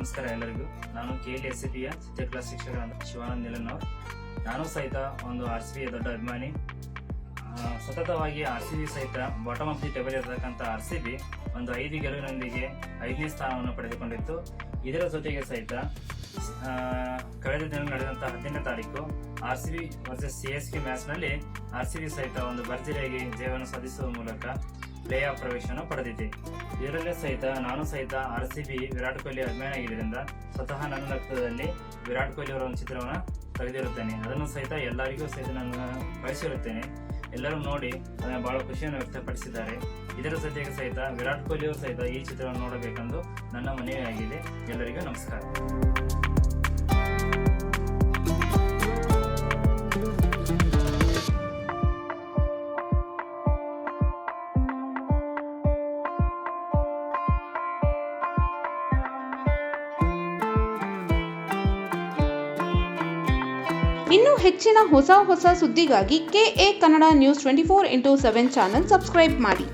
ನಮಸ್ಕಾರ ಎಲ್ಲರಿಗೂ. ನಾನು KLSCBಯ ಸತ್ಯ ಕ್ಲಾಸ್ ಶಿಕ್ಷಕರಾದ ಶಿವಾನಂದ್ ನಿಲನ್ನವರ್. ನಾನು ಸಹಿತ ಒಂದು RCB ದೊಡ್ಡ ಅಭಿಮಾನಿ. ಸತತವಾಗಿ RCB ಸಹಿತ ಬಾಟಮ್ ಆಫ್ ದಿ ಟೇಬಲ್ ಇರತಕ್ಕಂಥ RCB ಒಂದು 5 ಗೆಲುವಿನೊಂದಿಗೆ 5ನೇ ಸ್ಥಾನವನ್ನು ಪಡೆದುಕೊಂಡಿತ್ತು. ಇದರ ಜೊತೆಗೆ ಸಹಿತ ಕಳೆದ ದಿನ ನಡೆದಂಥ 18ನೇ ತಾರೀಕು RCB ವರ್ಸಸ್ CSK ಮ್ಯಾಚ್ನಲ್ಲಿ RCB ಸಹಿತ ಒಂದು ಭರ್ಜರಿಯಾಗಿ ಜಯವನ್ನು ಸಾಧಿಸುವ ಮೂಲಕ ಪ್ಲೇ ಆಫ್ ಪ್ರವೇಶವನ್ನು ಪಡೆದಿದೆ. ಇದರಲ್ಲೇ ಸಹಿತ ನಾನು ಸಹಿತ RCB ವಿರಾಟ್ ಕೊಹ್ಲಿ ಅಭಿಮಾನಿಯಾಗಿದ್ದರಿಂದ ಸ್ವತಃ ನನ್ನ ರಕ್ತದಲ್ಲಿ ವಿರಾಟ್ ಕೊಹ್ಲಿ ಅವರ ಒಂದು ಚಿತ್ರವನ್ನು ತೆಗೆದಿರುತ್ತೇನೆ. ಅದನ್ನು ಸಹಿತ ಎಲ್ಲರಿಗೂ ಸಹಿತ ನಾನು ಕಳಿಸಿರುತ್ತೇನೆ. ಎಲ್ಲರೂ ನೋಡಿ ಬಹಳ ಖುಷಿಯನ್ನು ವ್ಯಕ್ತಪಡಿಸಿದ್ದಾರೆ. ಇದರ ಜೊತೆಗೆ ಸಹಿತ ವಿರಾಟ್ ಕೊಹ್ಲಿ ಅವರು ಸಹಿತ ಈ ಚಿತ್ರವನ್ನು ನೋಡಬೇಕೆಂದು ನನ್ನ ಮನವಿಯಾಗಿದೆ. ಎಲ್ಲರಿಗೂ ನಮಸ್ಕಾರ. ಇನ್ನು ಹೆಚ್ಚಿನ ಹೊಸ ಸುದ್ದಿಗಾಗಿ KA Kannada news 24x7 channel subscribe ಮಾಡಿ.